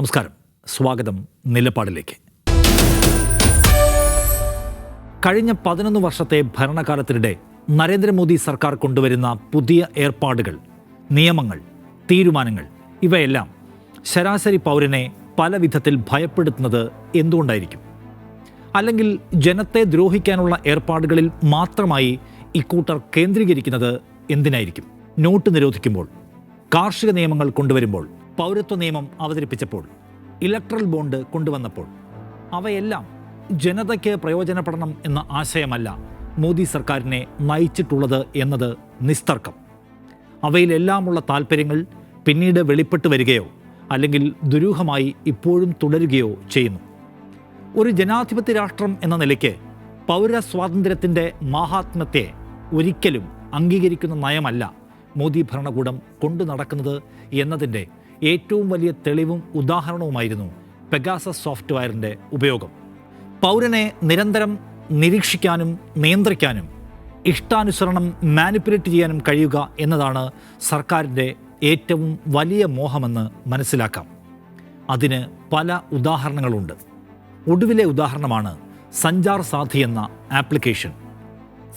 നമസ്കാരം, സ്വാഗതം നിലപാടിലേക്ക്. കഴിഞ്ഞ 11 വർഷത്തെ ഭരണകാലത്തിനിടെ നരേന്ദ്രമോദി സർക്കാർ കൊണ്ടുവരുന്ന പുതിയ ഏർപ്പാടുകൾ, നിയമങ്ങൾ, തീരുമാനങ്ങൾ ഇവയെല്ലാം ശരാശരി പൗരനെ പല വിധത്തിൽ ഭയപ്പെടുത്തുന്നത് എന്തുകൊണ്ടായിരിക്കും? അല്ലെങ്കിൽ ജനത്തെ ദ്രോഹിക്കാനുള്ള ഏർപ്പാടുകളിൽ മാത്രമായി ഇക്കൂട്ടർ കേന്ദ്രീകരിക്കുന്നത് എന്തിനായിരിക്കും? നോട്ട് നിരോധിക്കുമ്പോൾ, കാർഷിക നിയമങ്ങൾ കൊണ്ടുവരുമ്പോൾ, പൗരത്വ നിയമം അവതരിപ്പിച്ചപ്പോൾ, ഇലക്ട്രൽ ബോണ്ട് കൊണ്ടുവന്നപ്പോൾ അവയെല്ലാം ജനതയ്ക്ക് പ്രയോജനപ്പെടണം എന്ന ആശയമല്ല മോദി സർക്കാരിനെ നയിച്ചിട്ടുള്ളത് എന്നത് നിസ്തർക്കം. അവയിലെല്ലാമുള്ള താല്പര്യങ്ങൾ പിന്നീട് വെളിപ്പെട്ട് വരികയോ അല്ലെങ്കിൽ ദുരൂഹമായി ഇപ്പോഴും തുടരുകയോ ചെയ്യുന്നു. ഒരു ജനാധിപത്യ രാഷ്ട്രം എന്ന നിലയ്ക്ക് പൗരസ്വാതന്ത്ര്യത്തിൻ്റെ മാഹാത്മ്യത്തെ ഒരിക്കലും അംഗീകരിക്കുന്ന നയമല്ല മോദി ഭരണകൂടം കൊണ്ടു നടക്കുന്നത് എന്നതിൻ്റെ ഏറ്റവും വലിയ തെളിവും ഉദാഹരണവുമായിരുന്നു പെഗാസസ് സോഫ്റ്റ്വെയറിൻ്റെ ഉപയോഗം. പൗരനെ നിരന്തരം നിരീക്ഷിക്കാനും നിയന്ത്രിക്കാനും ഇഷ്ടാനുസരണം മാനിപ്പുലേറ്റ് ചെയ്യാനും കഴിയുക എന്നതാണ് സർക്കാരിൻ്റെ ഏറ്റവും വലിയ മോഹമെന്ന് മനസ്സിലാക്കാം. അതിന് പല ഉദാഹരണങ്ങളുണ്ട്. ഒടുവിലെ ഉദാഹരണമാണ് സഞ്ചാർ സാഥി എന്ന ആപ്ലിക്കേഷൻ.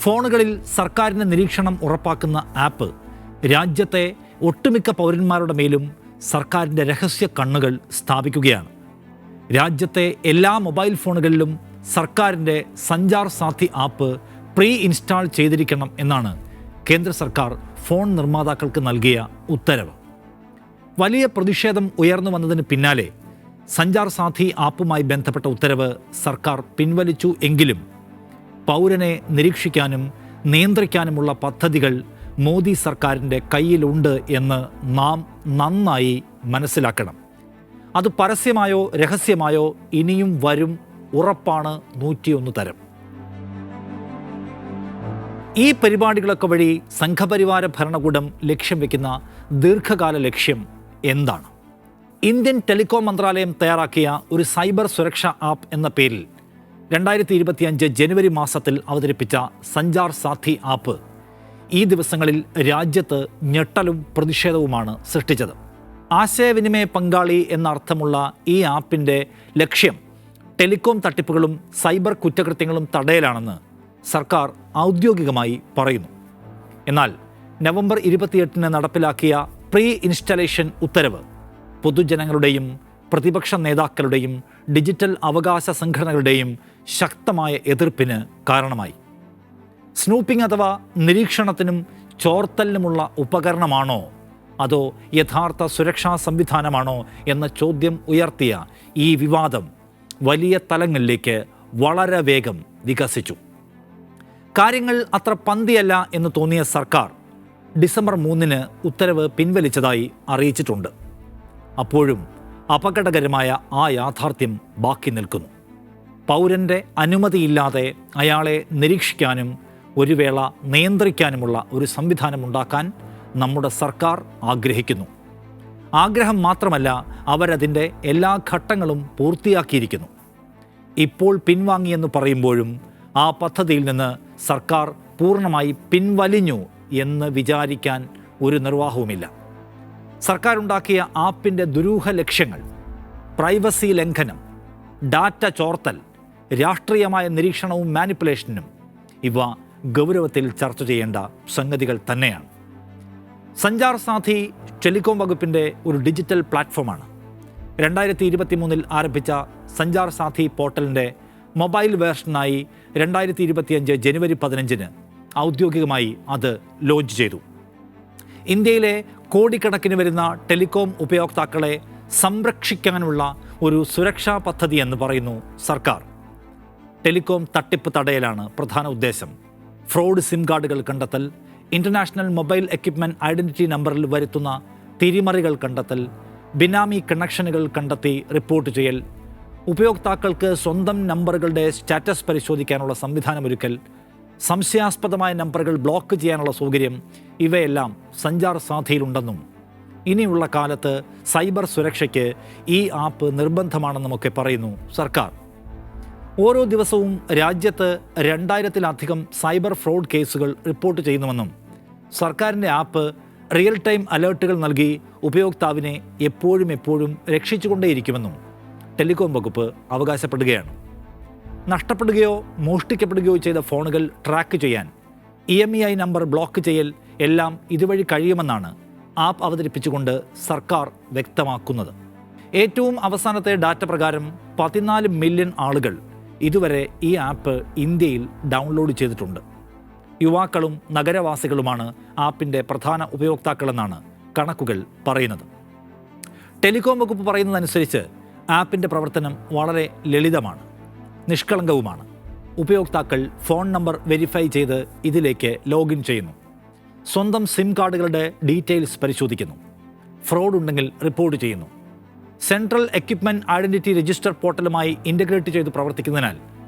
ഫോണുകളിൽ സർക്കാരിൻ്റെ നിരീക്ഷണം ഉറപ്പാക്കുന്ന ആപ്പ് രാജ്യത്തെ ഒട്ടുമിക്ക പൗരന്മാരുടെ മേലും സർക്കാരിൻ്റെ രഹസ്യ കണ്ണുകൾ സ്ഥാപിക്കുകയാണ്. രാജ്യത്തെ എല്ലാ മൊബൈൽ ഫോണുകളിലും സർക്കാരിൻ്റെ സഞ്ചാർ സാഥി ആപ്പ് പ്രീ ഇൻസ്റ്റാൾ ചെയ്തിരിക്കണം എന്നാണ് കേന്ദ്ര സർക്കാർ ഫോൺ നിർമ്മാതാക്കൾക്ക് നൽകിയ ഉത്തരവ്. വലിയ പ്രതിഷേധം ഉയർന്നു വന്നതിന് പിന്നാലെ സഞ്ചാർ സാഥി ആപ്പുമായി ബന്ധപ്പെട്ട ഉത്തരവ് സർക്കാർ പിൻവലിച്ചു. എങ്കിലും പൗരനെ നിരീക്ഷിക്കാനും നിയന്ത്രിക്കാനുമുള്ള പദ്ധതികൾ മോദി സർക്കാരിൻ്റെ കയ്യിലുണ്ട് എന്ന് നാം നന്നായി മനസ്സിലാക്കണം. അത് പരസ്യമായോ രഹസ്യമായോ ഇനിയും വരും, ഉറപ്പാണ്. 101 തരം. ഈ പരിപാടികളൊക്കെ വഴി സംഘപരിവാര ഭരണകൂടം ലക്ഷ്യം വയ്ക്കുന്ന ദീർഘകാല ലക്ഷ്യം എന്താണ്? ഇന്ത്യൻ ടെലികോം മന്ത്രാലയം തയ്യാറാക്കിയ ഒരു സൈബർ സുരക്ഷാ ആപ്പ് എന്ന പേരിൽ 2025 ജനുവരി മാസത്തിൽ അവതരിപ്പിച്ച സഞ്ചാർ സാഥി ആപ്പ് ഈ ദിവസങ്ങളിൽ രാജ്യത്ത് ഞെട്ടലും പ്രതിഷേധവുമാണ് സൃഷ്ടിച്ചത്. ആശയവിനിമയ പങ്കാളി എന്നർത്ഥമുള്ള ഈ ആപ്പിൻ്റെ ലക്ഷ്യം ടെലികോം തട്ടിപ്പുകളും സൈബർ കുറ്റകൃത്യങ്ങളും തടയലാണെന്ന് സർക്കാർ ഔദ്യോഗികമായി പറയുന്നു. എന്നാൽ നവംബർ 28 നടപ്പിലാക്കിയ പ്രീ ഇൻസ്റ്റലേഷൻ ഉത്തരവ് പൊതുജനങ്ങളുടെയും പ്രതിപക്ഷ നേതാക്കളുടെയും ഡിജിറ്റൽ അവകാശ സംഘടനകളുടെയും ശക്തമായ എതിർപ്പിന് കാരണമായി. സ്നൂപ്പിംഗ് അഥവാ നിരീക്ഷണത്തിനും ചോർത്തലിനുമുള്ള ഉപകരണമാണോ അതോ യഥാർത്ഥ സുരക്ഷാ സംവിധാനമാണോ എന്ന ചോദ്യം ഉയർത്തിയ ഈ വിവാദം വലിയ തലങ്ങളിലേക്ക് വളരെ വേഗം വികസിച്ചു. കാര്യങ്ങൾ അത്ര പന്തിയല്ല എന്ന് തോന്നിയ സർക്കാർ ഡിസംബർ 3 ഉത്തരവ് പിൻവലിച്ചതായി അറിയിച്ചിട്ടുണ്ട്. അപ്പോഴും അപകടകരമായ ആ യാഥാർത്ഥ്യം ബാക്കി നിൽക്കുന്നു. പൗരൻ്റെ അനുമതിയില്ലാതെ അയാളെ നിരീക്ഷിക്കാനും ഒരു വേള നിയന്ത്രിക്കാനുമുള്ള ഒരു സംവിധാനം ഉണ്ടാക്കാൻ നമ്മുടെ സർക്കാർ ആഗ്രഹിക്കുന്നു. ആഗ്രഹം മാത്രമല്ല, അവരതിൻ്റെ എല്ലാ ഘട്ടങ്ങളും പൂർത്തിയാക്കിയിരിക്കുന്നു. ഇപ്പോൾ പിൻവാങ്ങിയെന്ന് പറയുമ്പോഴും ആ പദ്ധതിയിൽ നിന്ന് സർക്കാർ പൂർണ്ണമായി പിൻവലിഞ്ഞു എന്ന് വിചാരിക്കാൻ ഒരു നിർവാഹവുമില്ല. സർക്കാരുണ്ടാക്കിയ ആപ്പിൻ്റെ ദുരൂഹ ലക്ഷ്യങ്ങൾ, പ്രൈവസി ലംഘനം, ഡാറ്റ ചോർത്തൽ, രാഷ്ട്രീയമായ നിരീക്ഷണവും മാനിപ്പുലേഷനും ഇവ ഗൗരവത്തിൽ ചർച്ച ചെയ്യേണ്ട സംഗതികൾ തന്നെയാണ്. സഞ്ചാർ സാഥി ടെലികോം വകുപ്പിൻ്റെ ഒരു ഡിജിറ്റൽ പ്ലാറ്റ്ഫോമാണ്. 2023 ആരംഭിച്ച സഞ്ചാർ സാഥി പോർട്ടലിൻ്റെ മൊബൈൽ വേർഷനായി 2025 ജനുവരി 15 ഔദ്യോഗികമായി അത് ലോഞ്ച് ചെയ്തു. ഇന്ത്യയിലെ കോടിക്കണക്കിന് വരുന്ന ടെലികോം ഉപയോക്താക്കളെ സംരക്ഷിക്കാനുള്ള ഒരു സുരക്ഷാ പദ്ധതി എന്ന് പറയുന്നു സർക്കാർ. ടെലികോം തട്ടിപ്പ് തടയലാണ് പ്രധാന ഉദ്ദേശം. ഫ്രോഡ് സിം കാർഡുകൾ കണ്ടെത്തൽ, ഇൻ്റർനാഷണൽ മൊബൈൽ എക്വിപ്മെൻറ്റ് ഐഡൻറ്റിറ്റി നമ്പറിൽ വരുത്തുന്ന തിരിമറികൾ കണ്ടെത്തൽ, ബിനാമി കണക്ഷനുകൾ കണ്ടെത്തി റിപ്പോർട്ട് ചെയ്യൽ, ഉപയോക്താക്കൾക്ക് സ്വന്തം നമ്പറുകളുടെ സ്റ്റാറ്റസ് പരിശോധിക്കാനുള്ള സംവിധാനമൊരുക്കൽ, സംശയാസ്പദമായ നമ്പറുകൾ ബ്ലോക്ക് ചെയ്യാനുള്ള സൗകര്യം, ഇവയെല്ലാം സഞ്ചാർ സാഥിയിലുണ്ടെന്നും ഇനിയുള്ള കാലത്ത് സൈബർ സുരക്ഷയ്ക്ക് ഈ ആപ്പ് നിർബന്ധമാണെന്നുമൊക്കെ പറയുന്നു സർക്കാർ. ഓരോ ദിവസവും രാജ്യത്ത് 2000-ലധികം സൈബർ ഫ്രോഡ് കേസുകൾ റിപ്പോർട്ട് ചെയ്യുന്നുവെന്നും സർക്കാരിൻ്റെ ആപ്പ് റിയൽ ടൈം അലേർട്ടുകൾ നൽകി ഉപയോക്താവിനെ എപ്പോഴും രക്ഷിച്ചുകൊണ്ടേയിരിക്കുമെന്നും ടെലികോം വകുപ്പ് അവകാശപ്പെടുകയാണ്. നഷ്ടപ്പെടുകയോ മോഷ്ടിക്കപ്പെടുകയോ ചെയ്ത ഫോണുകൾ ട്രാക്ക് ചെയ്യാൻ EMEI നമ്പർ ബ്ലോക്ക് ചെയ്യൽ എല്ലാം ഇതുവഴി കഴിയുമെന്നാണ് ആപ്പ് അവതരിപ്പിച്ചുകൊണ്ട് സർക്കാർ വ്യക്തമാക്കുന്നത്. ഏറ്റവും അവസാനത്തെ ഡാറ്റ പ്രകാരം 14 മില്യൺ ആളുകൾ ഇതുവരെ ഈ ആപ്പ് ഇന്ത്യയിൽ ഡൗൺലോഡ് ചെയ്തിട്ടുണ്ട്. യുവാക്കളും നഗരവാസികളുമാണ് ആപ്പിൻ്റെ പ്രധാന ഉപയോക്താക്കളെന്നാണ് കണക്കുകൾ പറയുന്നത്. ടെലികോം വകുപ്പ് പറയുന്നതനുസരിച്ച് ആപ്പിൻ്റെ പ്രവർത്തനം വളരെ ലളിതമാണ്, നിഷ്കളങ്കവുമാണ്. ഉപയോക്താക്കൾ ഫോൺ നമ്പർ വെരിഫൈ ചെയ്ത് ഇതിലേക്ക് ലോഗിൻ ചെയ്യുന്നു. സ്വന്തം സിം കാർഡുകളുടെ ഡീറ്റെയിൽസ് പരിശോധിക്കുന്നു. ഫ്രോഡ് ഉണ്ടെങ്കിൽ റിപ്പോർട്ട് ചെയ്യുന്നു. സെൻട്രൽ എക്വിപ്മെൻറ്റ് ഐഡൻറ്റിറ്റി രജിസ്റ്റർ പോർട്ടലുമായി ഇൻ്റഗ്രേറ്റ് ചെയ്ത് പ്രവർത്തിക്കുന്നതിനാൽ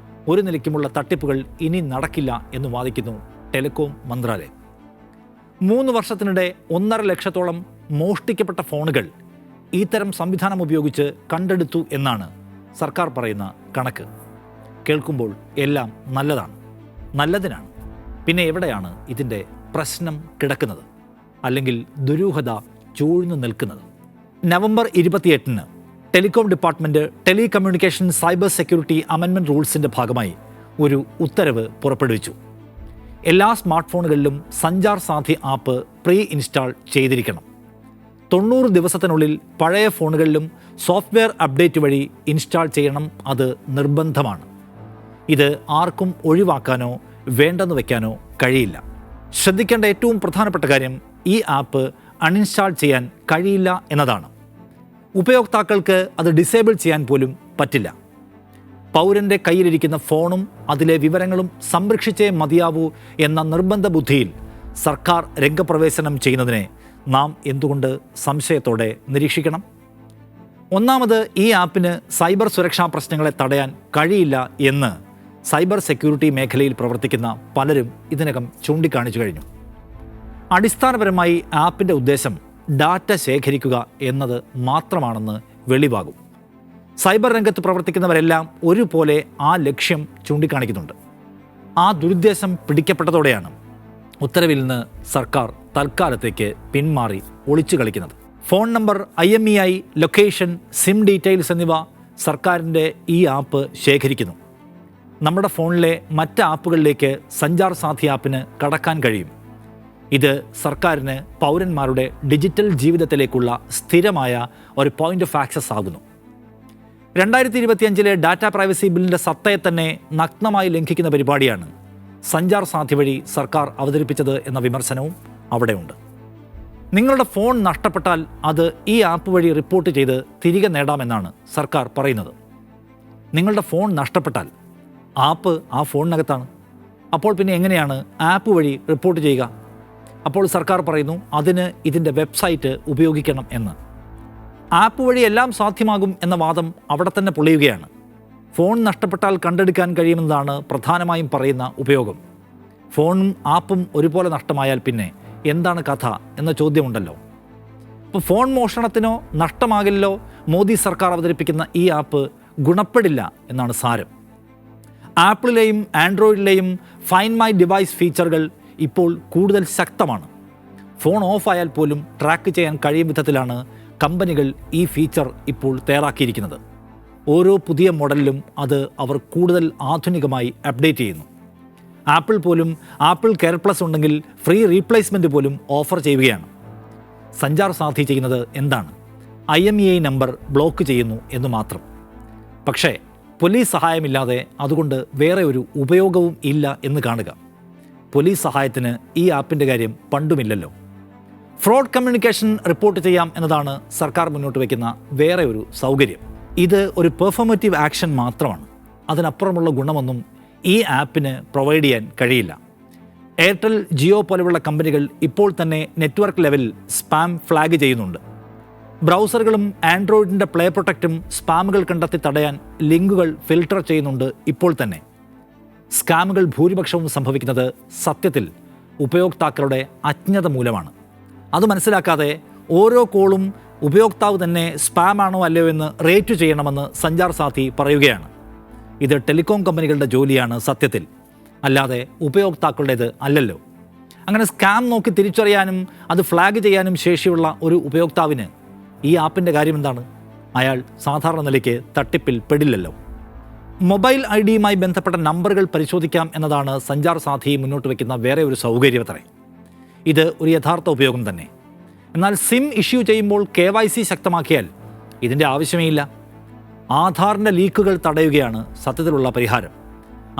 ഒരു നിലയ്ക്കുമുള്ള തട്ടിപ്പുകൾ ഇനി നടക്കില്ല എന്ന് വാദിക്കുന്നു ടെലികോം മന്ത്രാലയം. 3 വർഷത്തിനിടെ 1.5 ലക്ഷത്തോളം മോഷ്ടിക്കപ്പെട്ട ഫോണുകൾ ഇത്തരം സംവിധാനം ഉപയോഗിച്ച് കണ്ടെടുത്തു എന്നാണ് സർക്കാർ പറയുന്ന കണക്ക്. കേൾക്കുമ്പോൾ എല്ലാം നല്ലതാണ്, നല്ലതിനാണ്. പിന്നെ എവിടെയാണ് ഇതിൻ്റെ പ്രശ്നം കിടക്കുന്നത്, അല്ലെങ്കിൽ ദുരൂഹത ചൂഴ്ന്നു നിൽക്കുന്നത്? നവംബർ 28-ന് telecom department telecommunication cyber security amendment റൂൾസിൻ്റെ ഭാഗമായി ഒരു ഉത്തരവ് പുറപ്പെടുവിച്ചു. എല്ലാ സ്മാർട്ട് ഫോണുകളിലും സഞ്ചാർ സാധി ആപ്പ് പ്രീ ഇൻസ്റ്റാൾ ചെയ്തിരിക്കണം. 90 ദിവസത്തിനുള്ളിൽ പഴയ ഫോണുകളിലും സോഫ്റ്റ്വെയർ അപ്ഡേറ്റ് വഴി ഇൻസ്റ്റാൾ ചെയ്യണം. അത് നിർബന്ധമാണ്. ഇത് ആർക്കും ഒഴിവാക്കാനോ വേണ്ടെന്ന് വയ്ക്കാനോ കഴിയില്ല. ശ്രദ്ധിക്കേണ്ട ഏറ്റവും പ്രധാനപ്പെട്ട കാര്യം, ഈ ആപ്പ് അൺഇൻസ്റ്റാൾ ചെയ്യാൻ കഴിയില്ല എന്നതാണ്. ഉപയോക്താക്കൾക്ക് അത് ഡിസേബിൾ ചെയ്യാൻ പോലും പറ്റില്ല. പൗരൻ്റെ കയ്യിലിരിക്കുന്ന ഫോണും അതിലെ വിവരങ്ങളും സംരക്ഷിച്ചേ മതിയാവൂ എന്ന നിർബന്ധ ബുദ്ധിയിൽ സർക്കാർ രംഗപ്രവേശനം ചെയ്യുന്നതിനെ നാം എന്തുകൊണ്ട് സംശയത്തോടെ നിരീക്ഷിക്കണം? ഒന്നാമത്, ഈ ആപ്പിന് സൈബർ സുരക്ഷാ പ്രശ്നങ്ങളെ തടയാൻ കഴിയില്ല എന്ന് സൈബർ സെക്യൂരിറ്റി മേഖലയിൽ പ്രവർത്തിക്കുന്ന പലരും ഇതിനകം ചൂണ്ടിക്കാണിച്ചു കഴിഞ്ഞു. അടിസ്ഥാനപരമായി ആപ്പിൻ്റെ ഉദ്ദേശം ഡാറ്റ ശേഖരിക്കുക എന്നത് മാത്രമാണെന്ന് വെളിവാകും. സൈബർ രംഗത്ത് പ്രവർത്തിക്കുന്നവരെല്ലാം ഒരുപോലെ ആ ലക്ഷ്യം ചൂണ്ടിക്കാണിക്കുന്നുണ്ട്. ആ ദുരുദ്ദേശം പിടിക്കപ്പെട്ടതോടെയാണ് ഉത്തരവിൽ നിന്ന് സർക്കാർ തൽക്കാലത്തേക്ക് പിന്മാറി ഒളിച്ചു കളിക്കുന്നത്. Phone number, IMEI, location, SIM details എന്നിവ സർക്കാരിൻ്റെ ഈ ആപ്പ് ശേഖരിക്കുന്നു. നമ്മുടെ ഫോണിലെ മറ്റ് ആപ്പുകളിലേക്ക് സഞ്ചാർ സാധി ആപ്പിന് കടക്കാൻ കഴിയും. ഇത് സർക്കാരിന് പൗരന്മാരുടെ ഡിജിറ്റൽ ജീവിതത്തിലേക്കുള്ള സ്ഥിരമായ ഒരു പോയിന്റ് ഓഫ് ആക്സസ് ആകുന്നു. 2025 ഡാറ്റ പ്രൈവസി ബില്ലിൻ്റെ സത്തയെ തന്നെ നഗ്നമായി ലംഘിക്കുന്ന പരിപാടിയാണ് സഞ്ചാർ സാധി വഴി സർക്കാർ അവതരിപ്പിച്ചത് എന്ന വിമർശനവും അവിടെയുണ്ട്. നിങ്ങളുടെ ഫോൺ നഷ്ടപ്പെട്ടാൽ അത് ഈ ആപ്പ് വഴി റിപ്പോർട്ട് ചെയ്ത് തിരികെ നേടാമെന്നാണ് സർക്കാർ പറയുന്നത്. നിങ്ങളുടെ ഫോൺ നഷ്ടപ്പെട്ടാൽ ആപ്പ് ആ ഫോണിനകത്താണ്. അപ്പോൾ പിന്നെ എങ്ങനെയാണ് ആപ്പ് വഴി റിപ്പോർട്ട് ചെയ്യുക? അപ്പോൾ സർക്കാർ പറയുന്നു അതിന് ഇതിൻ്റെ വെബ്സൈറ്റ് ഉപയോഗിക്കണം എന്ന്. ആപ്പ് വഴി എല്ലാം സാധ്യമാകും എന്ന വാദം അവിടെ തന്നെ പൊളിയുകയാണ്. ഫോൺ നഷ്ടപ്പെട്ടാൽ കണ്ടെടുക്കാൻ കഴിയുമെന്നതാണ് പ്രധാനമായും പറയുന്ന ഉപയോഗം. ഫോണും ആപ്പും ഒരുപോലെ നഷ്ടമായാൽ പിന്നെ എന്താണ് കഥ എന്ന ചോദ്യമുണ്ടല്ലോ. അപ്പോൾ ഫോൺ മോഷണത്തിനോ നഷ്ടമാകില്ലോ മോദി സർക്കാർ അവതരിപ്പിക്കുന്ന ഈ ആപ്പ് ഗുണപ്പെടില്ല എന്നാണ് സാരം. ആപ്പിളിലെയും ആൻഡ്രോയിഡിലെയും ഫൈൻഡ് മൈ ഡിവൈസ് ഫീച്ചറുകൾ ഇപ്പോൾ കൂടുതൽ ശക്തമാണ്. ഫോൺ ഓഫായാൽ പോലും ട്രാക്ക് ചെയ്യാൻ കഴിയും വിധത്തിലാണ് കമ്പനികൾ ഈ ഫീച്ചർ ഇപ്പോൾ തയ്യാറാക്കിയിരിക്കുന്നത്. ഓരോ പുതിയ മോഡലിലും അത് അവർ കൂടുതൽ ആധുനികമായി അപ്ഡേറ്റ് ചെയ്യുന്നു. ആപ്പിൾ പോലും ആപ്പിൾ കെയർ പ്ലസ് ഉണ്ടെങ്കിൽ ഫ്രീ റീപ്ലേസ്മെൻറ്റ് പോലും ഓഫർ ചെയ്യുകയാണ്. സഞ്ചാർ സാധി ചെയ്യുന്നത് എന്താണ്? IMEI നമ്പർ ബ്ലോക്ക് ചെയ്യുന്നു എന്ന് മാത്രം. പക്ഷേ പോലീസ് സഹായമില്ലാതെ അതുകൊണ്ട് വേറെ ഒരു ഉപയോഗവും ഇല്ല എന്ന് കാണുക. പോലീസ് സഹായത്തിന് ഈ ആപ്പിൻ്റെ കാര്യം പണ്ടുമില്ലല്ലോ. ഫ്രോഡ് കമ്മ്യൂണിക്കേഷൻ റിപ്പോർട്ട് ചെയ്യാം എന്നതാണ് സർക്കാർ മുന്നോട്ട് വയ്ക്കുന്ന വേറെ ഒരു സൗകര്യം. ഇത് ഒരു പെർഫോമേറ്റീവ് ആക്ഷൻ മാത്രമാണ്. അതിനപ്പുറമുള്ള ഗുണമൊന്നും ഈ ആപ്പിന് പ്രൊവൈഡ് ചെയ്യാൻ കഴിയില്ല. എയർടെൽ, ജിയോ പോലെയുള്ള കമ്പനികൾ ഇപ്പോൾ തന്നെ നെറ്റ്വർക്ക് ലെവലിൽ സ്പാം ഫ്ലാഗ് ചെയ്യുന്നുണ്ട്. ബ്രൗസറുകളും ആൻഡ്രോയിഡിൻ്റെ പ്ലേ പ്രൊട്ടക്റ്റും സ്പാമുകൾ കണ്ടെത്തി തടയാൻ ലിങ്കുകൾ ഫിൽട്ടർ ചെയ്യുന്നുണ്ട് ഇപ്പോൾ തന്നെ. സ്കാമുകൾ ഭൂരിപക്ഷവും സംഭവിക്കുന്നത് സത്യത്തിൽ ഉപയോക്താക്കളുടെ അജ്ഞത മൂലമാണ്. അത് മനസ്സിലാക്കാതെ ഓരോ കോളും ഉപയോക്താവ് തന്നെ സ്പാം ആണോ അല്ലയോ എന്ന് റേറ്റ് ചെയ്യണമെന്ന് സഞ്ചാർ സാധി പറയുകയാണ്. ഇത് ടെലികോം കമ്പനികളുടെ ജോലിയാണ് സത്യത്തിൽ, അല്ലാതെ ഉപയോക്താക്കളുടേത് അല്ലല്ലോ. അങ്ങനെ സ്കാം നോക്കി തിരിച്ചറിയാനും അത് ഫ്ലാഗ് ചെയ്യാനും ശേഷിയുള്ള ഒരു ഉപയോക്താവിന് ഈ ആപ്പിൻ്റെ കാര്യം എന്താണ്? അയാൾ സാധാരണ നിലയ്ക്ക് തട്ടിപ്പിൽ പെടില്ലല്ലോ. മൊബൈൽ ഐ ഡിയുമായി ബന്ധപ്പെട്ട നമ്പറുകൾ പരിശോധിക്കാം എന്നതാണ് സഞ്ചാർ സാഥി മുന്നോട്ട് വയ്ക്കുന്ന വേറെ ഒരു സൗകര്യമത്രേ. ഇത് ഒരു യഥാർത്ഥ ഉപയോഗം തന്നെ. എന്നാൽ സിം ഇഷ്യൂ ചെയ്യുമ്പോൾ KYC ശക്തമാക്കിയാൽ ഇതിൻ്റെ ആവശ്യമേ ഇല്ല. ആധാറിൻ്റെ ലീക്കുകൾ തടയുകയാണ് സത്യത്തിലുള്ള പരിഹാരം.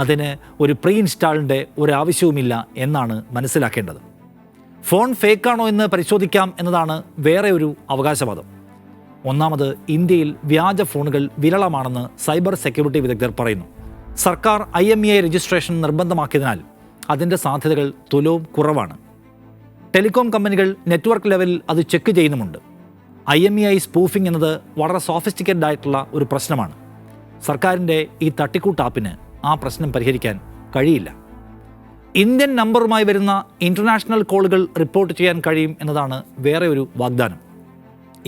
അതിന് ഒരു പ്രീ ഇൻസ്റ്റാളിൻ്റെ ഒരാവശ്യവുമില്ല എന്നാണ് മനസ്സിലാക്കേണ്ടത്. ഫോൺ ഫേക്കാണോ എന്ന് പരിശോധിക്കാം എന്നതാണ് വേറെ ഒരു അവകാശവാദം. ഒന്നാമത്, ഇന്ത്യയിൽ വ്യാജ ഫോണുകൾ വിരളമാണെന്ന് സൈബർ സെക്യൂരിറ്റി വിദഗ്ധർ പറയുന്നു. സർക്കാർ IMEI രജിസ്ട്രേഷൻ നിർബന്ധമാക്കിയതിനാൽ അതിൻ്റെ സാധ്യതകൾ തുലവും കുറവാണ്. ടെലികോം കമ്പനികൾ നെറ്റ്വർക്ക് ലെവലിൽ അത് ചെക്ക് ചെയ്യുന്നുമുണ്ട്. IMEI സ്പൂഫിംഗ് എന്നത് വളരെ സോഫിസ്റ്റിക്കേറ്റഡ് ആയിട്ടുള്ള ഒരു പ്രശ്നമാണ്. സർക്കാരിൻ്റെ ഈ തട്ടിക്കൂട്ട് ആപ്പിന് ആ പ്രശ്നം പരിഹരിക്കാൻ കഴിയില്ല. ഇന്ത്യൻ നമ്പറുമായി വരുന്ന ഇൻ്റർനാഷണൽ കോളുകൾ റിപ്പോർട്ട് ചെയ്യാൻ കഴിയും എന്നതാണ് വേറെ ഒരു വാഗ്ദാനം.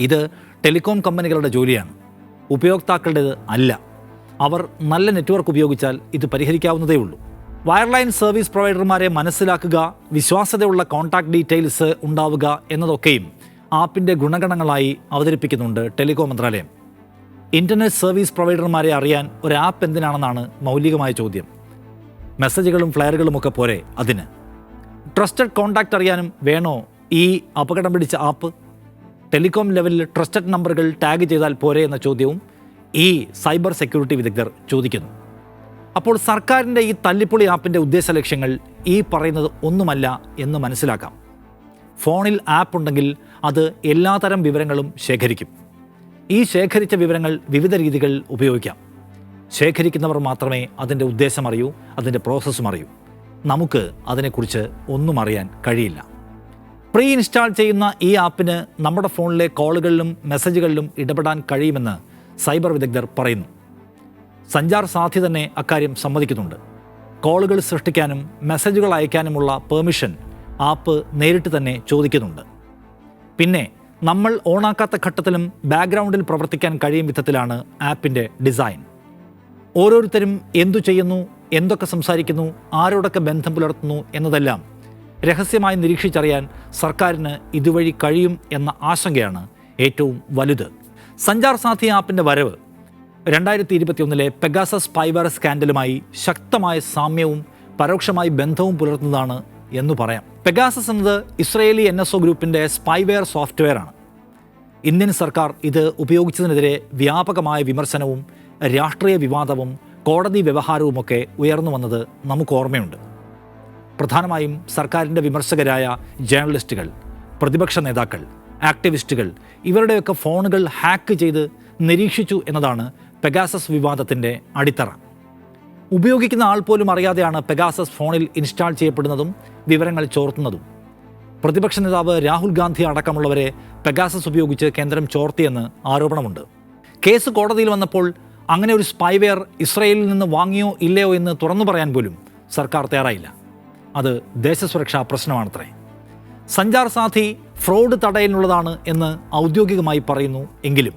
ഇത് ടെലികോം കമ്പനികളുടെ ജോലിയാണ്, ഉപയോക്താക്കളുടേത് അല്ല. അവർ നല്ല നെറ്റ്വർക്ക് ഉപയോഗിച്ചാൽ ഇത് പരിഹരിക്കാവുന്നതേ ഉള്ളൂ. വയർലൈൻ സർവീസ് പ്രൊവൈഡർമാരെ മനസ്സിലാക്കുക, വിശ്വാസ്യതയുള്ള കോൺടാക്ട് ഡീറ്റെയിൽസ് ഉണ്ടാവുക എന്നതൊക്കെയും ആപ്പിൻ്റെ ഗുണഗണങ്ങളായി അവതരിപ്പിക്കുന്നുണ്ട് ടെലികോം മന്ത്രാലയം. ഇൻ്റർനെറ്റ് സർവീസ് പ്രൊവൈഡർമാരെ അറിയാൻ ഒരു ആപ്പ് എന്തിനാണെന്നാണ് മൗലികമായ ചോദ്യം. മെസ്സേജുകളും ഫ്ലയറുകളുമൊക്കെ പോരെ അതിന്? ട്രസ്റ്റഡ് കോൺടാക്റ്റ് അറിയാനും വേണോ ഈ അപകടം പിടിച്ച ആപ്പ്? ടെലികോം ലെവലിൽ ട്രസ്റ്റഡ് നമ്പറുകൾ ടാഗ് ചെയ്താൽ പോരെ എന്ന ചോദ്യവും ഈ സൈബർ സെക്യൂരിറ്റി വിദഗ്ധർ ചോദിക്കുന്നു. അപ്പോൾ സർക്കാരിൻ്റെ ഈ തല്ലിപ്പൊളി ആപ്പിൻ്റെ ഉദ്ദേശ ലക്ഷ്യങ്ങൾ ഈ പറയുന്നത് ഒന്നുമല്ല എന്ന് മനസ്സിലാക്കാം. ഫോണിൽ ആപ്പ് ഉണ്ടെങ്കിൽ അത് എല്ലാതരം വിവരങ്ങളും ശേഖരിക്കും. ഈ ശേഖരിച്ച വിവരങ്ങൾ വിവിധ രീതികളിൽ ഉപയോഗിക്കാം. ശേഖരിക്കുന്നവർ മാത്രമേ അതിൻ്റെ ഉദ്ദേശം അറിയൂ, അതിൻ്റെ പ്രോസസ്സും അറിയൂ. നമുക്ക് അതിനെക്കുറിച്ച് ഒന്നും അറിയാൻ കഴിയില്ല. പ്രീ ഇൻസ്റ്റാൾ ചെയ്യുന്ന ഈ ആപ്പിന് നമ്മുടെ ഫോണിലെ കോളുകളിലും മെസ്സേജുകളിലും ഇടപെടാൻ കഴിയുമെന്ന് സൈബർ വിദഗ്ധർ പറയുന്നു. സഞ്ചാർ സാഥി തന്നെ അക്കാര്യം സമ്മതിക്കുന്നുണ്ട്. കോളുകൾ സൃഷ്ടിക്കാനും മെസ്സേജുകൾ അയക്കാനുമുള്ള പെർമിഷൻ ആപ്പ് നേരിട്ട് തന്നെ ചോദിക്കുന്നുണ്ട്. പിന്നെ നമ്മൾ ഓണാക്കാത്ത ഘട്ടത്തിലും ബാക്ക്ഗ്രൗണ്ടിൽ പ്രവർത്തിക്കാൻ കഴിയും വിധത്തിലാണ് ആപ്പിൻ്റെ ഡിസൈൻ. ഓരോരുത്തരും എന്തു ചെയ്യുന്നു, എന്തൊക്കെ സംസാരിക്കുന്നു, ആരോടൊക്കെ ബന്ധം പുലർത്തുന്നു എന്നതെല്ലാം രഹസ്യമായി നിരീക്ഷിച്ചറിയാൻ സർക്കാരിന് ഇതുവഴി കഴിയും എന്ന ആശങ്കയാണ് ഏറ്റവും വലുത്. സഞ്ചാർ സാഥി ആപ്പിൻ്റെ വരവ് 2021 പെഗാസസ് സ്പൈവെയർ സ്കാൻഡലുമായി ശക്തമായ സാമ്യവും പരോക്ഷമായി ബന്ധവും പുലർത്തുന്നതാണ് എന്ന് പറയാം. പെഗാസസ് എന്നത് ഇസ്രയേലി NSO ഗ്രൂപ്പിൻ്റെ സ്പൈവെയർ സോഫ്റ്റ്വെയറാണ്. ഇന്ത്യൻ സർക്കാർ ഇത് ഉപയോഗിച്ചതിനെതിരെ വ്യാപകമായ വിമർശനവും രാഷ്ട്രീയ വിവാദവും കോടതി വ്യവഹാരവുമൊക്കെ ഉയർന്നു വന്നത് നമുക്ക് ഓർമ്മയുണ്ട്. പ്രധാനമായും സർക്കാരിൻ്റെ വിമർശകരായ ജേർണലിസ്റ്റുകൾ, പ്രതിപക്ഷ നേതാക്കൾ, ആക്ടിവിസ്റ്റുകൾ ഇവരുടെയൊക്കെ ഫോണുകൾ ഹാക്ക് ചെയ്ത് നിരീക്ഷിച്ചു എന്നതാണ് പെഗാസസ് വിവാദത്തിൻ്റെ അടിത്തറ. ഉപയോഗിക്കുന്ന ആൾ പോലും അറിയാതെയാണ് പെഗാസസ് ഫോണിൽ ഇൻസ്റ്റാൾ ചെയ്യപ്പെടുന്നതും വിവരങ്ങൾ ചോർത്തുന്നതും. പ്രതിപക്ഷ നേതാവ് രാഹുൽ ഗാന്ധി അടക്കമുള്ളവരെ പെഗാസസ് ഉപയോഗിച്ച് കേന്ദ്രം ചോർത്തിയെന്ന് ആരോപണമുണ്ട്. കേസ് കോടതിയിൽ വന്നപ്പോൾ അങ്ങനെ ഒരു സ്പൈവെയർ ഇസ്രയേലിൽ നിന്ന് വാങ്ങിയോ ഇല്ലയോ എന്ന് തുറന്നു പറയാൻ പോലും സർക്കാർ തയ്യാറായില്ല. അത് ദേശസുരക്ഷാ പ്രശ്നമാണത്രേ. സഞ്ചാർ സാഥി ഫ്രോഡ് തടയാനുള്ളതാണ് എന്ന് ഔദ്യോഗികമായി പറയുന്നു. എങ്കിലും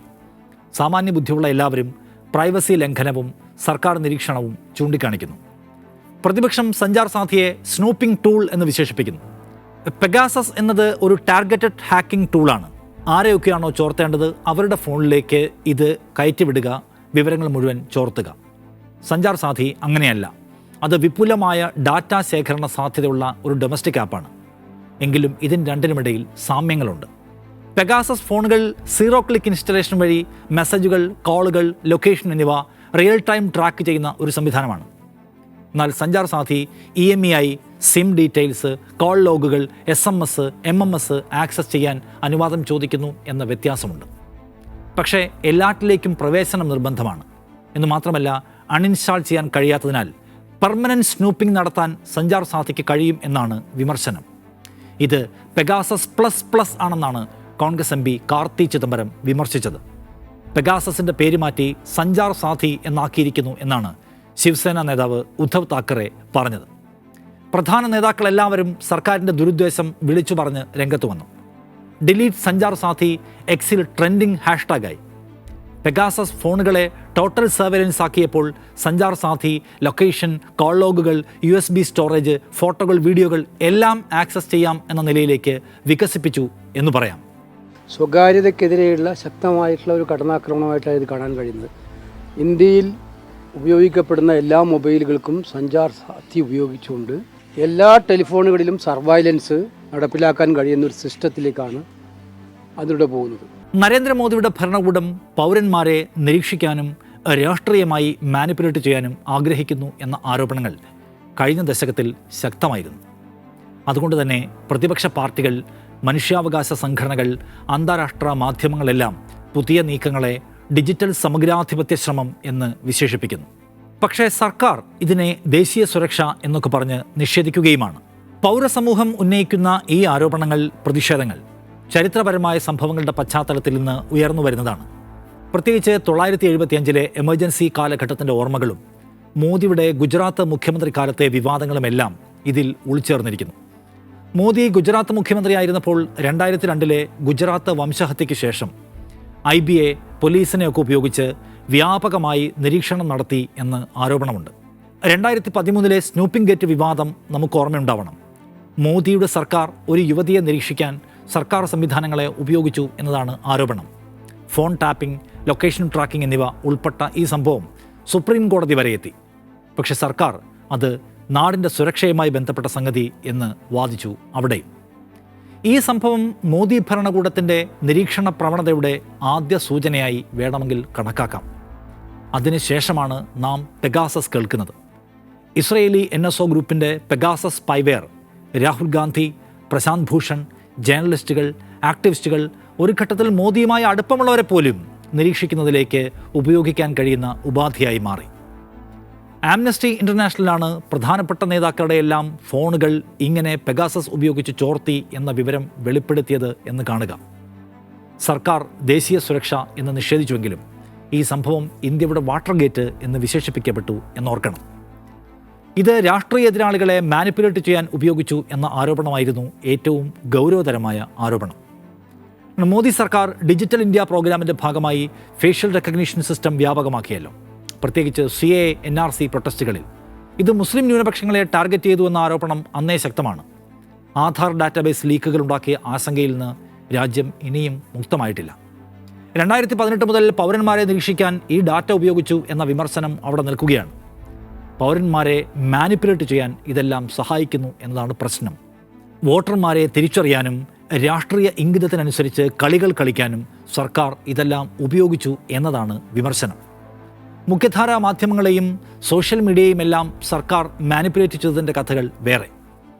സാമാന്യ ബുദ്ധിയുള്ള എല്ലാവരും പ്രൈവസി ലംഘനവും സർക്കാർ നിരീക്ഷണവും ചൂണ്ടിക്കാണിക്കുന്നു. പ്രതിപക്ഷം സഞ്ചാർ സാഥിയെ സ്നൂപ്പിംഗ് ടൂൾ എന്ന് വിശേഷിപ്പിക്കുന്നു. പെഗാസസ് എന്നത് ഒരു ടാർഗറ്റഡ് ഹാക്കിംഗ് ടൂളാണ്. ആരെയൊക്കെയാണോ ചോർത്തേണ്ടത് അവരുടെ ഫോണിലേക്ക് ഇത് കയറ്റിവിടുക, വിവരങ്ങൾ മുഴുവൻ ചോർത്തുക. സഞ്ചാർ സാഥി അങ്ങനെയല്ല. അത് വിപുലമായ ഡാറ്റ ശേഖരണ സാധ്യതയുള്ള ഒരു ഡൊമസ്റ്റിക് ആപ്പാണ്. എങ്കിലും ഇതിന് രണ്ടിനുമിടയിൽ സാമ്യങ്ങളുണ്ട്. പെഗാസസ് ഫോണുകൾ 0 ക്ലിക്ക് ഇൻസ്റ്റലേഷൻ വഴി മെസ്സേജുകൾ, കോളുകൾ, ലൊക്കേഷൻ എന്നിവ റിയൽ ടൈം ട്രാക്ക് ചെയ്യുന്ന ഒരു സംവിധാനമാണ്. എന്നാൽ Sanchar Saathi EMEI, SIM details, call ലോഗുകൾ, SMS, MMS ആക്സസ് ചെയ്യാൻ അനുവാദം ചോദിക്കുന്നു എന്ന വ്യത്യാസമുണ്ട്. പക്ഷേ എല്ലാറ്റിലേക്കും പ്രവേശനം നിർബന്ധമാണ്. എന്ന് മാത്രമല്ല, അൺഇൻസ്റ്റാൾ ചെയ്യാൻ കഴിയാത്തതിനാൽ പെർമനൻറ്റ് സ്നൂപ്പിംഗ് നടത്താൻ സഞ്ചാർ സാഥിക്ക് കഴിയും എന്നാണ് വിമർശനം. ഇത് പെഗാസസ് പ്ലസ് ആണെന്നാണ് കോൺഗ്രസ് MP കാർത്തി ചിദംബരം വിമർശിച്ചത്. പെഗാസസിൻ്റെ പേര് മാറ്റി സഞ്ചാർ സാഥി എന്നാക്കിയിരിക്കുന്നു എന്നാണ് ശിവസേന നേതാവ് ഉദ്ധവ് താക്കറെ പറഞ്ഞത്. പ്രധാന നേതാക്കളെല്ലാവരും സർക്കാരിൻ്റെ ദുരുദ്ദേശം വിളിച്ചു പറഞ്ഞ് രംഗത്ത് വന്നു. ഡിലീറ്റ് സഞ്ചാർ സാഥി എക്സിൽ ട്രെൻഡിംഗ് ഹാഷ്ടാഗായി. പെഗാസസ് ഫോണുകളെ ടോട്ടൽ സർവൈലൻസ് ആക്കിയപ്പോൾ സഞ്ചാർ സാഥി, ലൊക്കേഷൻ, കോൾ ലോഗുകൾ, USB സ്റ്റോറേജ്, ഫോട്ടോകൾ, വീഡിയോകൾ എല്ലാം ആക്സസ് ചെയ്യാം എന്ന നിലയിലേക്ക് വികസിപ്പിച്ചു എന്ന് പറയാം. സ്വകാര്യതയ്ക്കെതിരെയുള്ള ശക്തമായിട്ടുള്ള ഒരു കടന്നാക്രമണമായിട്ടാണ് ഇത് കാണാൻ കഴിയുന്നത്. ഇന്ത്യയിൽ ഉപയോഗിക്കപ്പെടുന്ന എല്ലാ മൊബൈലുകൾക്കും സഞ്ചാർ സാധി ഉപയോഗിച്ചുകൊണ്ട് എല്ലാ ടെലിഫോണുകളിലും സർവൈലൻസ് നടപ്പിലാക്കാൻ കഴിയുന്ന ഒരു സിസ്റ്റത്തിലേക്കാണ് അതിലൂടെ പോകുന്നത്. നരേന്ദ്രമോദിയുടെ ഭരണകൂടം പൗരന്മാരെ നിരീക്ഷിക്കാനും രാഷ്ട്രീയമായി മാനിപ്പുലേറ്റ് ചെയ്യാനും ആഗ്രഹിക്കുന്നു എന്ന ആരോപണങ്ങൾ കഴിഞ്ഞ ദശകത്തിൽ ശക്തമായിരുന്നു. അതുകൊണ്ട് തന്നെ പ്രതിപക്ഷ പാർട്ടികൾ, മനുഷ്യാവകാശ സംഘടനകൾ, അന്താരാഷ്ട്ര മാധ്യമങ്ങളെല്ലാം പുതിയ നീക്കങ്ങളെ ഡിജിറ്റൽ സമഗ്രാധിപത്യ ശ്രമം എന്ന് വിശേഷിപ്പിക്കുന്നു. പക്ഷേ സർക്കാർ ഇതിനെ ദേശീയ സുരക്ഷ എന്നൊക്കെ പറഞ്ഞ് നിഷേധിക്കുകയുമാണ്. പൗരസമൂഹം ഉന്നയിക്കുന്ന ഈ ആരോപണങ്ങൾ, പ്രതിഷേധങ്ങൾ ചരിത്രപരമായ സംഭവങ്ങളുടെ പശ്ചാത്തലത്തിൽ നിന്ന് ഉയർന്നു വരുന്നതാണ്. പ്രത്യേകിച്ച് 1975 എമർജൻസി കാലഘട്ടത്തിൻ്റെ ഓർമ്മകളും മോദിയുടെ ഗുജറാത്ത് മുഖ്യമന്ത്രി കാലത്തെ വിവാദങ്ങളുമെല്ലാം ഇതിൽ ഉൾച്ചേർന്നിരിക്കുന്നു. മോദി ഗുജറാത്ത് മുഖ്യമന്ത്രിയായിരുന്നപ്പോൾ 2002 ഗുജറാത്ത് വംശഹത്യയ്ക്ക് ശേഷം IBA പോലീസിനെയൊക്കെ ഉപയോഗിച്ച് വ്യാപകമായി നിരീക്ഷണം നടത്തി എന്ന് ആരോപണമുണ്ട്. 2013 സ്നൂപ്പിംഗ് ഗേറ്റ് വിവാദം നമുക്ക് ഓർമ്മയുണ്ടാവണം. മോദിയുടെ സർക്കാർ ഒരു യുവതിയെ നിരീക്ഷിക്കാൻ സർക്കാർ സംവിധാനങ്ങളെ ഉപയോഗിച്ചു എന്നതാണ് ആരോപണം. ഫോൺ ടാപ്പിംഗ്, ലൊക്കേഷൻ ട്രാക്കിംഗ് എന്നിവ ഉൾപ്പെട്ട ഈ സംഭവം സുപ്രീം കോടതി വരെ എത്തി. പക്ഷേ സർക്കാർ അത് നാടിൻ്റെ സുരക്ഷയുമായി ബന്ധപ്പെട്ട സംഗതി എന്ന് വാദിച്ചു അവിടെയും. ഈ സംഭവം മോദി ഭരണകൂടത്തിൻ്റെ നിരീക്ഷണ പ്രവണതയുടെ ആദ്യ സൂചനയായി വേണമെങ്കിൽ കണക്കാക്കാം. അതിനുശേഷമാണ് നാം പെഗാസസ് കേൾക്കുന്നത്. ഇസ്രയേലി NSO ഗ്രൂപ്പിൻ്റെ പെഗാസസ് സ്പൈവെയർ രാഹുൽ ഗാന്ധി, പ്രശാന്ത് ഭൂഷൺ, ജേർണലിസ്റ്റുകൾ, ആക്ടിവിസ്റ്റുകൾ, ഒരു ഘട്ടത്തിൽ മോദിയുമായി അടുപ്പമുള്ളവരെ പോലും നിരീക്ഷിക്കുന്നതിലേക്ക് ഉപയോഗിക്കാൻ കഴിയുന്ന ഉപാധിയായി മാറി. ആംനസ്റ്റി ഇൻ്റർനാഷണലാണ് പ്രധാനപ്പെട്ട നേതാക്കളുടെ എല്ലാം ഫോണുകൾ ഇങ്ങനെ പെഗാസസ് ഉപയോഗിച്ച് ചോർത്തി എന്ന വിവരം വെളിപ്പെടുത്തിയത് എന്ന് കാണുക. സർക്കാർ ദേശീയ സുരക്ഷ എന്ന് നിഷേധിച്ചുവെങ്കിലും ഈ സംഭവം ഇന്ത്യയുടെ വാട്ടർ ഗേറ്റ് എന്ന് വിശേഷിപ്പിക്കപ്പെട്ടു എന്നോർക്കണം. ഇത് രാഷ്ട്രീയ എതിരാളികളെ മാനിപ്പുലേറ്റ് ചെയ്യാൻ ഉപയോഗിച്ചു എന്ന ആരോപണമായിരുന്നു ഏറ്റവും ഗൗരവതരമായ ആരോപണം. മോദി സർക്കാർ ഡിജിറ്റൽ ഇന്ത്യ പ്രോഗ്രാമിൻ്റെ ഭാഗമായി ഫേഷ്യൽ റെക്കഗ്നീഷൻ സിസ്റ്റം വ്യാപകമാക്കിയല്ലോ. പ്രത്യേകിച്ച് CAA NRC പ്രൊട്ടസ്റ്റുകളിൽ ഇത് മുസ്ലിം ന്യൂനപക്ഷങ്ങളെ ടാർഗറ്റ് ചെയ്തു എന്ന ആരോപണം അന്നേ ശക്തമാണ്. ആധാർ ഡാറ്റാബേസ് ലീക്കുകൾ ഉണ്ടാക്കിയ ആശങ്കയിൽ നിന്ന് രാജ്യം ഇനിയും മുക്തമായിട്ടില്ല. 2018 മുതൽ പൗരന്മാരെ നിരീക്ഷിക്കാൻ ഈ ഡാറ്റ ഉപയോഗിച്ചു എന്ന വിമർശനം അവിടെ നിൽക്കുകയാണ്. പൗരന്മാരെ മാനിപ്പുലേറ്റ് ചെയ്യാൻ ഇതെല്ലാം സഹായിക്കുന്നു എന്നതാണ് പ്രശ്നം. വോട്ടർമാരെ തിരിച്ചറിയാനും രാഷ്ട്രീയ ഇംഗിതത്തിനനുസരിച്ച് കളികൾ കളിക്കാനും സർക്കാർ ഇതെല്ലാം ഉപയോഗിച്ചു എന്നതാണ് വിമർശനം. മുഖ്യധാരാ മാധ്യമങ്ങളെയും സോഷ്യൽ മീഡിയയുമെല്ലാം സർക്കാർ മാനിപ്പുലേറ്റ് ചെയ്തതിൻ്റെ കഥകൾ വേറെ.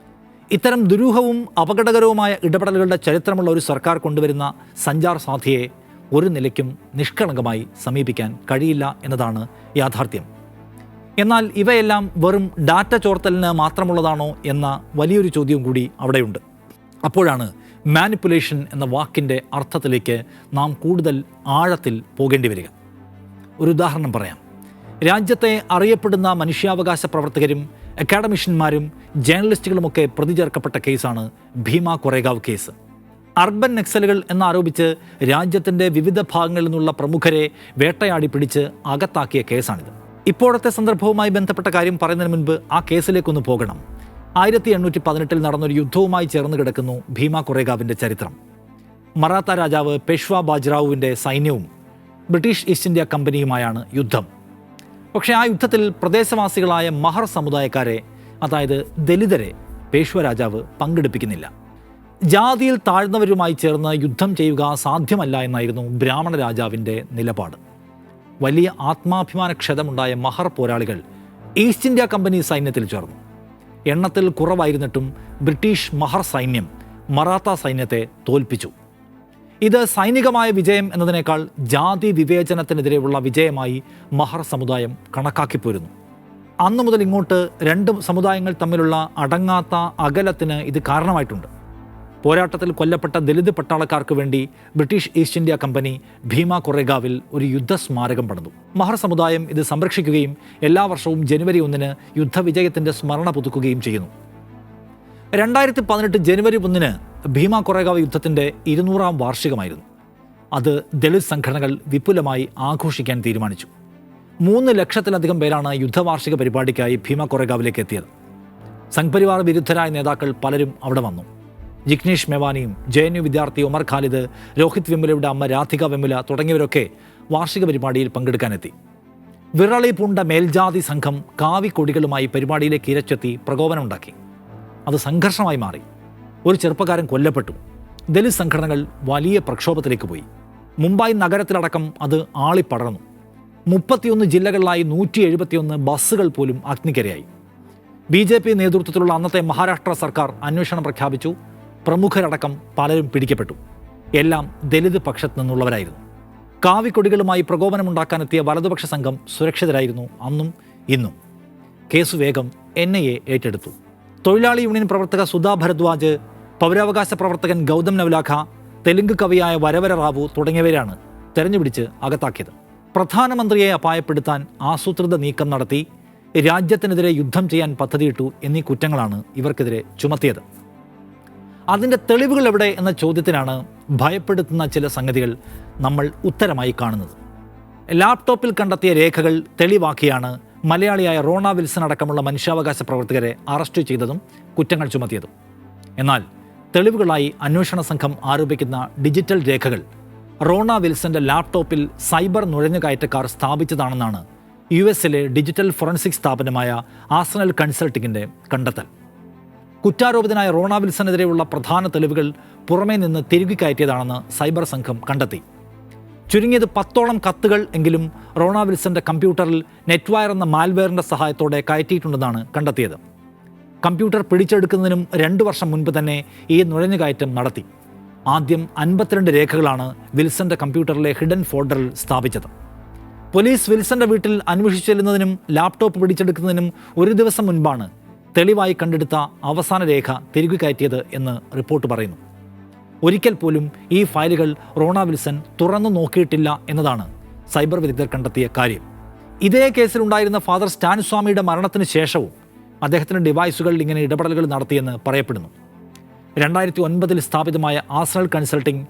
ഇത്തരം ദുരൂഹവും അപകടകരവുമായ ഇടപെടലുകളുടെ ചരിത്രമുള്ള ഒരു സർക്കാർ കൊണ്ടുവരുന്ന സഞ്ചാർ സാധിയെ ഒരു നിലയ്ക്കും നിഷ്കളങ്കമായി സമീപിക്കാൻ കഴിയില്ല എന്നതാണ് യാഥാർത്ഥ്യം. എന്നാൽ ഇവയെല്ലാം വെറും ഡാറ്റ ചോർത്തലിന് മാത്രമുള്ളതാണോ എന്ന വലിയൊരു ചോദ്യവും കൂടി അവിടെയുണ്ട്. അപ്പോഴാണ് മാനിപ്പുലേഷൻ എന്ന വാക്കിൻ്റെ അർത്ഥത്തിലേക്ക് നാം കൂടുതൽ ആഴത്തിൽ പോകേണ്ടി വരിക. ഒരു ഉദാഹരണം പറയാം. രാജ്യത്തെ അറിയപ്പെടുന്ന മനുഷ്യാവകാശ പ്രവർത്തകരും അക്കാഡമിഷ്യന്മാരും ജേർണലിസ്റ്റുകളുമൊക്കെ പ്രതി ചേർക്കപ്പെട്ട കേസാണ് ഭീമ കൊറേഗാവ് കേസ്. അർബൻ നക്സലുകൾ എന്നാരോപിച്ച് രാജ്യത്തിൻ്റെ വിവിധ ഭാഗങ്ങളിൽ നിന്നുള്ള പ്രമുഖരെ വേട്ടയാടി പിടിച്ച് അകത്താക്കിയ കേസാണിത്. ഇപ്പോഴത്തെ സന്ദർഭവുമായി ബന്ധപ്പെട്ട കാര്യം പറയുന്നതിന് മുൻപ് ആ കേസിലേക്കൊന്ന് പോകണം. 1818 നടന്നൊരു യുദ്ധവുമായി ചേർന്ന് കിടക്കുന്നു ഭീമ കൊറേഗാവിൻ്റെ ചരിത്രം. മറാത്ത രാജാവ് പേഷ്വാ ബാജിറാവുവിൻ്റെ സൈന്യവും ബ്രിട്ടീഷ് ഈസ്റ്റ് ഇന്ത്യ കമ്പനിയുമായാണ് യുദ്ധം. പക്ഷേ ആ യുദ്ധത്തിൽ പ്രദേശവാസികളായ മഹർ സമുദായക്കാരെ, അതായത് ദലിതരെ, പേഷ്വ രാജാവ് പങ്കെടുപ്പിക്കുന്നില്ല. ജാതിയിൽ താഴ്ന്നവരുമായി ചേർന്ന് യുദ്ധം ചെയ്യുക സാധ്യമല്ല എന്നായിരുന്നു ബ്രാഹ്മണ രാജാവിൻ്റെ നിലപാട്. വലിയ ആത്മാഭിമാനക്ഷതമുണ്ടായ മഹർ പോരാളികൾ ഈസ്റ്റ് ഇന്ത്യ കമ്പനി സൈന്യത്തിൽ ചേർന്നു. എണ്ണത്തിൽ കുറവായിരുന്നിട്ടും ബ്രിട്ടീഷ് മഹർ സൈന്യം മറാത്ത സൈന്യത്തെ തോൽപ്പിച്ചു. ഇത് സൈനികമായ വിജയം എന്നതിനേക്കാൾ ജാതി വിവേചനത്തിനെതിരെയുള്ള വിജയമായി മഹർ സമുദായം കണക്കാക്കിപ്പോരുന്നു. അന്നു മുതൽ ഇങ്ങോട്ട് രണ്ട് സമുദായങ്ങൾ തമ്മിലുള്ള അടങ്ങാത്ത അകലത്തിന് ഇത് കാരണമായിട്ടുണ്ട്. പോരാട്ടത്തിൽ കൊല്ലപ്പെട്ട ദലിത് പട്ടാളക്കാർക്ക് വേണ്ടി British East India Company Bhima കൊറേഗാവിൽ ഒരു യുദ്ധസ്മാരകം പണിതു. മഹർ സമുദായം ഇത് സംരക്ഷിക്കുകയും എല്ലാ വർഷവും ജനുവരി 1 യുദ്ധവിജയത്തിൻ്റെ സ്മരണ പുതുക്കുകയും ചെയ്യുന്നു. 2018 ജനുവരി 1 ഭീമ കൊറേഗാവ് യുദ്ധത്തിൻ്റെ 200ാം വാർഷികമായിരുന്നു. അത് ദളിത് സംഘടനകൾ വിപുലമായി ആഘോഷിക്കാൻ തീരുമാനിച്ചു. 3 ലക്ഷത്തിലധികം പേരാണ് യുദ്ധവാർഷിക പരിപാടിക്കായി ഭീമ കൊറേഗാവിലേക്ക് എത്തിയത്. സംഘ്പരിവാർ വിരുദ്ധരായ നേതാക്കൾ പലരും അവിടെ വന്നു. ജിഗ്നേഷ് മെവാനിയും JNU വിദ്യാർത്ഥി ഒമർ ഖാലിദ്, രോഹിത് വെമുലയുടെ അമ്മ രാധിക വെമുല തുടങ്ങിയവരൊക്കെ വാർഷിക പരിപാടിയിൽ പങ്കെടുക്കാനെത്തി. വിറളി പൂണ്ട മേൽജാതി സംഘം കാവിക്കൊടികളുമായി പരിപാടിയിലേക്ക് ഇരച്ചെത്തി പ്രകോപനമുണ്ടാക്കി. അത് സംഘർഷമായി മാറി. ഒരു ചെറുപ്പക്കാരൻ കൊല്ലപ്പെട്ടു. ദലിത് സംഘടനകൾ വലിയ പ്രക്ഷോഭത്തിലേക്ക് പോയി. മുംബൈ നഗരത്തിലടക്കം അത് ആളിപ്പടർന്നു. 31 ജില്ലകളിലായി 171 ബസ്സുകൾ പോലും അഗ്നിക്കിരയായി. BJP നേതൃത്വത്തിലുള്ള അന്നത്തെ മഹാരാഷ്ട്ര സർക്കാർ അന്വേഷണം പ്രഖ്യാപിച്ചു. പ്രമുഖരടക്കം പലരും പിടിക്കപ്പെട്ടു. എല്ലാം ദലിത് പക്ഷത്ത് നിന്നുള്ളവരായിരുന്നു. കാവിക്കൊടികളുമായി പ്രകോപനമുണ്ടാക്കാനെത്തിയ വലതുപക്ഷ സംഘം സുരക്ഷിതരായിരുന്നു അന്നും ഇന്നും. കേസ് വേഗം NIA ഏറ്റെടുത്തു. തൊഴിലാളി യൂണിയൻ പ്രവർത്തക സുധാ ഭരദ്വാജ്, പൗരാവകാശ പ്രവർത്തകൻ ഗൗതം നവലാഖ, തെലുങ്ക് കവിയായ വരവര റാവു തുടങ്ങിയവരാണ് തെരഞ്ഞുപിടിച്ച് അകത്താക്കിയത്. പ്രധാനമന്ത്രിയെ അപായപ്പെടുത്താൻ ആസൂത്രിത നീക്കം നടത്തി, രാജ്യത്തിനെതിരെ യുദ്ധം ചെയ്യാൻ പദ്ധതിയിട്ടു എന്നീ കുറ്റങ്ങളാണ് ഇവർക്കെതിരെ ചുമത്തിയത്. അതിൻ്റെ തെളിവുകൾ എവിടെ എന്ന ചോദ്യത്തിനാണ് ഭയപ്പെടുത്തുന്ന ചില സംഗതികൾ നമ്മൾ ഉത്തരമായി കാണുന്നത്. ലാപ്ടോപ്പിൽ കണ്ടെത്തിയ രേഖകൾ തെളിവാക്കിയാണ് മലയാളിയായ റോണ വിൽസൺ അടക്കമുള്ള മനുഷ്യാവകാശ പ്രവർത്തകരെ അറസ്റ്റ് ചെയ്തതും കുറ്റങ്ങൾ ചുമത്തിയതും. എന്നാൽ തെളിവുകളായി അന്വേഷണ സംഘം ആരോപിക്കുന്ന ഡിജിറ്റൽ രേഖകൾ റോണ വിൽസന്റെ ലാപ്ടോപ്പിൽ സൈബർ നുഴഞ്ഞുകയറ്റക്കാർ സ്ഥാപിച്ചതാണെന്നാണ് US-ലെ ഡിജിറ്റൽ ഫോറൻസിക് സ്ഥാപനമായ ആർസണൽ കൺസൾട്ടിങ്ങിൻ്റെ കണ്ടെത്തൽ. കുറ്റാരോപിതനായ റോണ വിൽസനെതിരെയുള്ള പ്രധാന തെളിവുകൾ പുറമേ നിന്ന് തിരികെ കയറ്റിയതാണെന്ന് സൈബർ സംഘം കണ്ടെത്തി. ചുരുങ്ങിയത് 10ഓളം കത്തുകൾ എങ്കിലും റോണ വിൽസന്റെ കമ്പ്യൂട്ടറിൽ നെറ്റ്വയർ എന്ന മാൽവെയറിൻ്റെ സഹായത്തോടെ കയറ്റിയിട്ടുണ്ടെന്നാണ് കണ്ടെത്തിയത്. കമ്പ്യൂട്ടർ പിടിച്ചെടുക്കുന്നതിനും 2 വർഷം മുൻപ് തന്നെ ഈ നുഴഞ്ഞുകയറ്റം നടത്തി. ആദ്യം 52 രേഖകളാണ് വിൽസന്റെ കമ്പ്യൂട്ടറിലെ ഹിഡൻ ഫോൾഡറിൽ സ്ഥാപിച്ചത്. പോലീസ് വിൽസന്റെ വീട്ടിൽ അന്വേഷിച്ചു ചെല്ലുന്നതിനും ലാപ്ടോപ്പ് പിടിച്ചെടുക്കുന്നതിനും 1 ദിവസം മുൻപാണ് തെളിവായി കണ്ടെടുത്ത അവസാന രേഖ തിരികെ കയറ്റിയത് എന്ന് റിപ്പോർട്ട് പറയുന്നു. ഒരിക്കൽ പോലും ഈ ഫയലുകൾ റോണ വിൽസൺ തുറന്നു നോക്കിയിട്ടില്ല എന്നതാണ് സൈബർ വിദഗ്ധർ കണ്ടെത്തിയ കാര്യം. ഇതേ കേസിലുണ്ടായിരുന്ന ഫാദർ സ്റ്റാൻ സ്വാമിയുടെ മരണത്തിന് ശേഷവും അദ്ദേഹത്തിൻ്റെ ഡിവൈസുകളിൽ ഇങ്ങനെ ഇടപെടലുകൾ നടത്തിയെന്ന് പറയപ്പെടുന്നു. 2009 സ്ഥാപിതമായ ആർസണൽ കൺസൾട്ടിംഗ്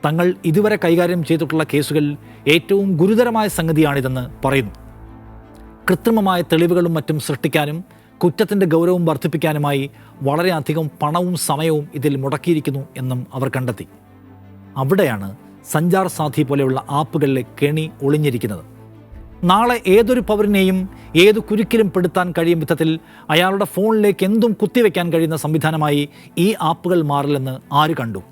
തങ്ങൾ ഇതുവരെ കൈകാര്യം ചെയ്തിട്ടുള്ള കേസുകളിൽ ഏറ്റവും ഗുരുതരമായ സംഗതിയാണിതെന്ന് പറയുന്നു. കൃത്രിമമായ തെളിവുകളും മറ്റും സൃഷ്ടിക്കാനും കുറ്റത്തിൻ്റെ ഗൗരവം വർദ്ധിപ്പിക്കാനുമായി വളരെയധികം പണവും സമയവും ഇതിൽ മുടക്കിയിരിക്കുന്നു എന്നും അവർ കണ്ടെത്തി. അവിടെയാണ് സഞ്ചാർ സാഥി പോലെയുള്ള ആപ്പുകളിലെ കെണി ഒളിഞ്ഞിരിക്കുന്നത്. നാളെ ഏതൊരു പൗരനെയും ഏതു കുരുക്കിലും പെടുത്താൻ കഴിയും വിധത്തിൽ അയാളുടെ ഫോണിലേക്ക് എന്തും കുത്തിവെക്കാൻ കഴിയുന്ന സംവിധാനമായി ഈ ആപ്പുകൾ മാറില്ലെന്ന് ആര് കണ്ടു?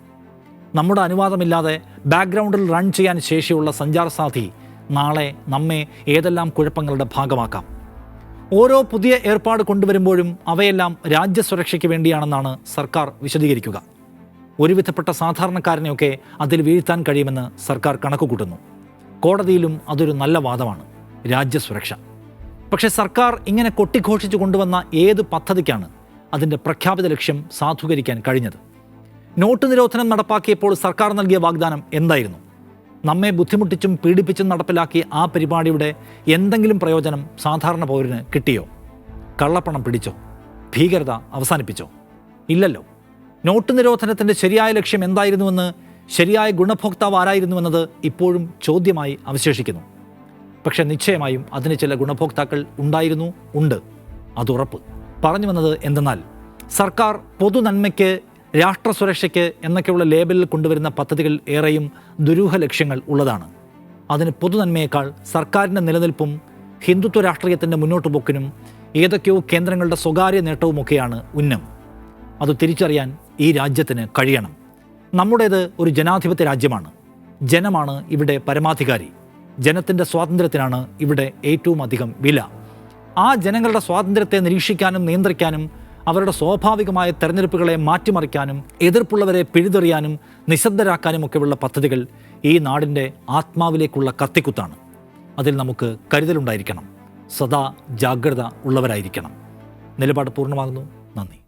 നമ്മുടെ അനുവാദമില്ലാതെ ബാക്ക്ഗ്രൗണ്ടിൽ റൺ ചെയ്യാൻ ശേഷിയുള്ള സഞ്ചാർ സാഥി നാളെ നമ്മെ ഏതെല്ലാം കുഴപ്പങ്ങളുടെ ഭാഗമാക്കാം. ഓരോ പുതിയ ഏർപ്പാട് കൊണ്ടുവരുമ്പോഴും അവയെല്ലാം രാജ്യസുരക്ഷയ്ക്ക് വേണ്ടിയാണെന്നാണ് സർക്കാർ വിശദീകരിക്കുക. ഒരുവിധപ്പെട്ട സാധാരണക്കാരനെയൊക്കെ അതിൽ വീഴ്ത്താൻ കഴിയുമെന്ന് സർക്കാർ കണക്കുകൂട്ടുന്നു. കോടതിയിലും അതൊരു നല്ല വാദമാണ്, രാജ്യസുരക്ഷ. പക്ഷേ സർക്കാർ ഇങ്ങനെ കൊട്ടിഘോഷിച്ചു കൊണ്ടുവന്ന ഏത് പദ്ധതിക്കാണ് അതിൻ്റെ പ്രഖ്യാപിത ലക്ഷ്യം സാധൂകരിക്കാൻ കഴിഞ്ഞത്? നോട്ട് നിരോധനം നടപ്പാക്കിയപ്പോൾ സർക്കാർ നൽകിയ വാഗ്ദാനം എന്തായിരുന്നു? നമ്മെ ബുദ്ധിമുട്ടിച്ചും പീഡിപ്പിച്ചും നടപ്പിലാക്കിയ ആ പരിപാടിയുടെ എന്തെങ്കിലും പ്രയോജനം സാധാരണ പൗരന് കിട്ടിയോ? കള്ളപ്പണം പിടിച്ചോ? ഭീകരത അവസാനിപ്പിച്ചോ? ഇല്ലല്ലോ. നോട്ട് നിരോധനത്തിൻ്റെ ശരിയായ ലക്ഷ്യം എന്തായിരുന്നുവെന്ന്, ശരിയായ ഗുണഭോക്താവ് ആരായിരുന്നുവെന്നത് ഇപ്പോഴും ചോദ്യമായി അവശേഷിക്കുന്നു. പക്ഷേ നിശ്ചയമായും അതിന് ചില ഗുണഭോക്താക്കൾ ഉണ്ടായിരുന്നു, ഉണ്ട്, അതുറപ്പ്. പറഞ്ഞു വന്നത് എന്തെന്നാൽ, സർക്കാർ പൊതുനന്മയ്ക്ക്, രാഷ്ട്രസുരക്ഷയ്ക്ക് എന്നൊക്കെയുള്ള ലേബലിൽ കൊണ്ടുവരുന്ന പദ്ധതികൾ ഏറെയും ദുരൂഹ ലക്ഷ്യങ്ങൾ ഉള്ളതാണ്. അതിന് പൊതുനന്മയേക്കാൾ സർക്കാരിൻ്റെ നിലനിൽപ്പും ഹിന്ദുത്വ രാഷ്ട്രീയത്തിൻ്റെ മുന്നോട്ടുപോക്കിനും ഏതൊക്കെയോ കേന്ദ്രങ്ങളുടെ സ്വകാര്യ നേട്ടവുമൊക്കെയാണ് ഉന്നം. അത് തിരിച്ചറിയാൻ ഈ രാജ്യത്തിന് കഴിയണം. നമ്മുടേത് ഒരു ജനാധിപത്യ രാജ്യമാണ്. ജനമാണ് ഇവിടെ പരമാധികാരി. ജനത്തിൻ്റെ സ്വാതന്ത്ര്യത്തിനാണ് ഇവിടെ ഏറ്റവും അധികം വില. ആ ജനങ്ങളുടെ സ്വാതന്ത്ര്യത്തെ നിരീക്ഷിക്കാനും നിയന്ത്രിക്കാനും അവരുടെ സ്വാഭാവികമായ തെരഞ്ഞെടുപ്പുകളെ മാറ്റിമറിക്കാനും എതിർപ്പുള്ളവരെ പിഴുതെറിയാനും നിശബ്ദരാക്കാനുമൊക്കെയുള്ള പദ്ധതികൾ ഈ നാടിൻ്റെ ആത്മാവിലേക്കുള്ള കത്തിക്കുത്താണ്. അതിൽ നമുക്ക് കരുതലുണ്ടായിരിക്കണം, സദാ ജാഗ്രത ഉള്ളവരായിരിക്കണം. നിലപാട് പൂർണ്ണമാകുന്നു. നന്ദി.